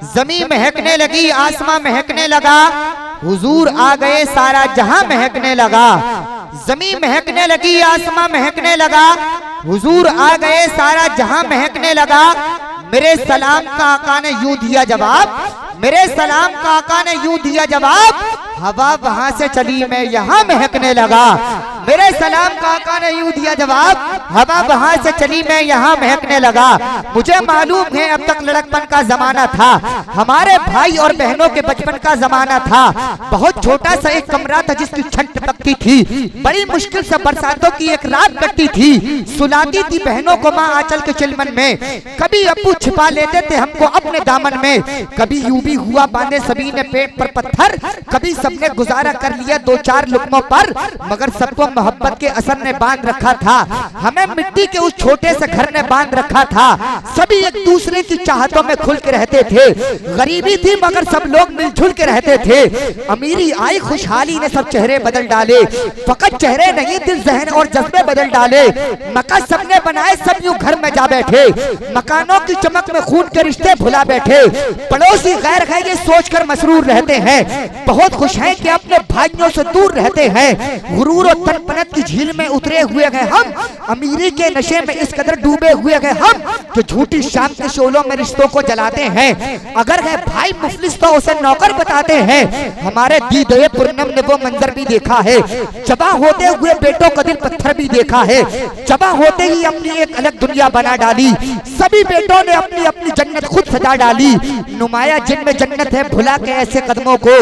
जमीन महकने लगी, आसमां महकने लगा, हुजूर आ गए, सारा जहां महकने लगा। जमीन महकने लगी, आसमां महकने लगा, हुजूर आ गए, सारा जहां महकने लगा। मेरे सलाम का आका ने यूं दिया जवाब, मेरे सलाम का आका ने यूं दिया जवाब, हवा वहां से चली मैं यहाँ महकने लगा। मेरे सलाम का आका ने यूं दिया जवाब, हवा वहां से चली मैं यहाँ महकने लगा। मुझे मालूम है अब तक लड़कपन का जमाना था, हमारे भाई और बहनों के बचपन का जमाना था। बहुत छोटा सा एक कमरा था जिसकी छत टपकती थी, बड़ी मुश्किल से बरसातों की एक रात कटती थी। सुलाती थी बहनों को माँ आंचल के चिलमन में, कभी अब्बू छिपा लेते थे हमको अपने दामन में। कभी यूं भी हुआ बांधे सभी ने पेट पर पत्थर, कभी सबने गुजारा कर लिया दो चार लुकमों पर, मगर सबको मोहब्बत के असर ने बांध रखा था। हमें मिट्टी के उस छोटे से घर ने बांध रखा था। सभी एक दूसरे की चाहतों में खुल के रहते थे। गरीबी थी मगर सब लोग मिलजुल के रहते थे। अमीरी आई, खुशहाली ने सब चेहरे बदल डाले, फकत चेहरे नहीं दिल जहन और जज्बे बदल डाले। मकान सबने बनाए, सब यूं घर में जा बैठे, मकानों की चमक में खून के रिश्ते भुला बैठे। पड़ोसी गैर है ये सोचकर मसरूर रहते हैं, बहुत खुश हैं कि अपने भाइयों से दूर रहते हैं। गुरूर और तनपनत की झील में उतरे हुए गए हम, अमीरी के नशे में इस कदर डूबे हुए गए हम कि झूठी शाम के शोलों में रिश्तों को जलाते हैं। अगर है भाई मुफलिस तो उसे नौकर बताते हैं। हमारे दीदे पूर्णम ने वो मंजर भी देखा है, जबा होते हुए बेटों का दिल पत्थर भी देखा है। जबा होते ही अपनी एक अलग दुनिया बना डाली, सभी बेटों ने अपनी अपनी जन्नत खुद सजा डाली। नुमाया जिनमें जन्नत है भुला के ऐसे कदमों को,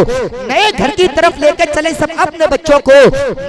नए घर की तरफ लेकर चले सब अपने बच्चों को।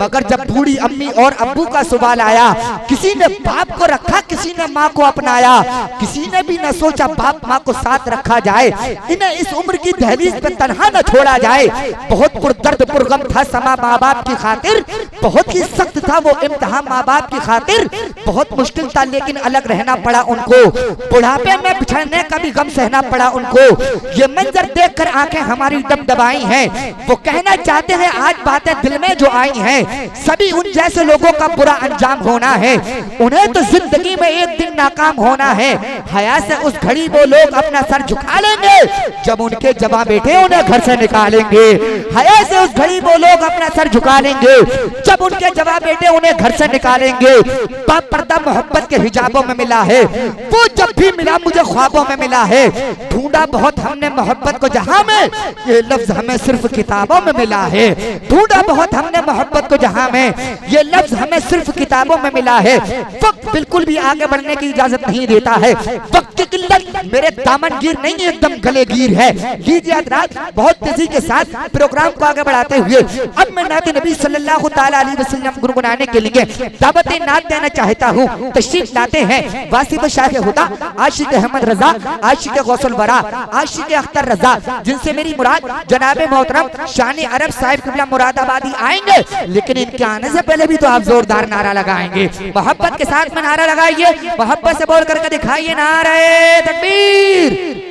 मगर जब बूढ़ी अम्मी और अब्बू का सवाल आया, किसी ने बाप को रखा, किसी ने माँ को अपनाया, किसी ने भी न सोचा बाप माँ को साथ रखा जाए, इन्हें इस उम्र की दहलीज पे तन्हा न छोड़ा जाए। बहुत पुरदर्द पुरगम था समा माँ बाप की खातिर, बहुत ही सख्त था वो इम्तिहान माँ बाप की खातिर। बहुत मुश्किल था लेकिन अलग रहना पड़ा उनको, बुढ़ापे में बिछड़ने का भी गम सहना पड़ा उनको। ये मंजर देखकर आंखें हमारी दबदबाई हैं, वो कहना चाहते हैं आज बातें दिल में जो आई हैं, सभी उन जैसे लोगों का बुरा अंजाम होना है। उन्हें तो जिंदगी में एक दिन नाकाम होना है। हया से उस घड़ी वो लोग अपना सर झुका लेंगे जब उनके जवा बेटे उन्हें घर से निकालेंगे। हया से उस घड़ी वो लोग अपना सर झुका लेंगे जब उनके जवा बेटे उन्हें घर से निकालेंगे। पर्दा मोहब्बत के हिजाबों में मिला है, वो जब भी मिला मुझे ख्वाबों में मिला है। ढूंढा बहुत हमने मोहब्बत को जहां में, ये लफ्ज हमें सिर्फ किताबों में मिला है। ढूंढा बहुत हमने मोहब्बत को जहां में, ये लफ्ज हमें सिर्फ किताबों में मिला है। वक्त बिल्कुल भी आगे बढ़ने की इजाजत नहीं देता है, वक्त की किल्लत मेरे दामन गिर नहीं एकदम गले गिर है। लीजिए हज़रात, बहुत तेजी के साथ प्रोग्राम को आगे बढ़ाते हुए अब मैं नात नबी सल्लल्लाहु ताला अलैहि वसल्लम गुनगुनाने के लिए दावत नात देना चाहता हूँ। तशरीफ लाते हैं वासिफ शाह हुदा, आशिक अहमद रजा, आशिक गौसुल वरा, आशिक अख्तर रजा, जिनसे मेरी मुराद जनाब मोहतरम शान अरब साहिब किबला मुरादाबादी आएंगे। लेकिन इनके आने से पहले भी तो आप जोरदार नारा लगाएंगे, मोहब्बत के साथ में नारा लगाइए, मोहब्बत से बोल करके दिखाइए, नारे तकबीर।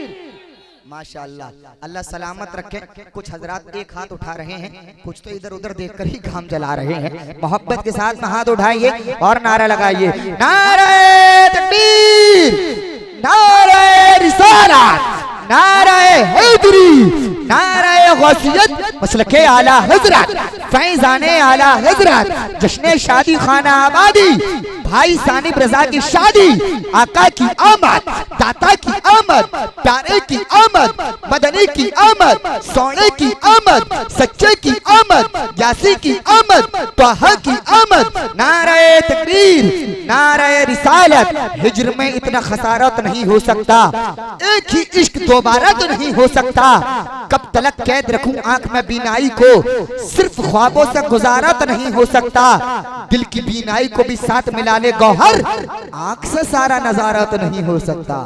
माशाअल्लाह, अल्लाह सलामत रखे। कुछ हजरात एक हाथ उठा रहे हैं, कुछ तो इधर उधर देखकर ही काम चला रहे हैं। मोहब्बत के साथ में हाथ उठाइए और नारा लगाइए, नारे तकबीर, नारे रिसालत, नारे हैदरी, नारे गौसियत, मसलके आला हजरत, फैज़ाने आला हजरत, जश्न शादी खाना आबादी, भाई सानिब रजा की शादी, आका की आमद, दाता की आमद, प्यारे की आमद, मदनी की आमद, सोने की आमद, सच्चे की आमद, यासी की आमद, त्वाहा की आमद, नारे तकबीर, नारे रिसालत। हिज्र में इतना खसारा तो नहीं हो सकता, एक ही इश्क दोबारा तो नहीं हो सकता। कब तलक कैद रखूं आंख में बीनाई को, सिर्फ ख्वाबों से गुजारा तो नहीं हो सकता। दिल की बीनाई को भी साथ मिला ले गौहर, आंख से सारा नजारा तो नहीं हो सकता।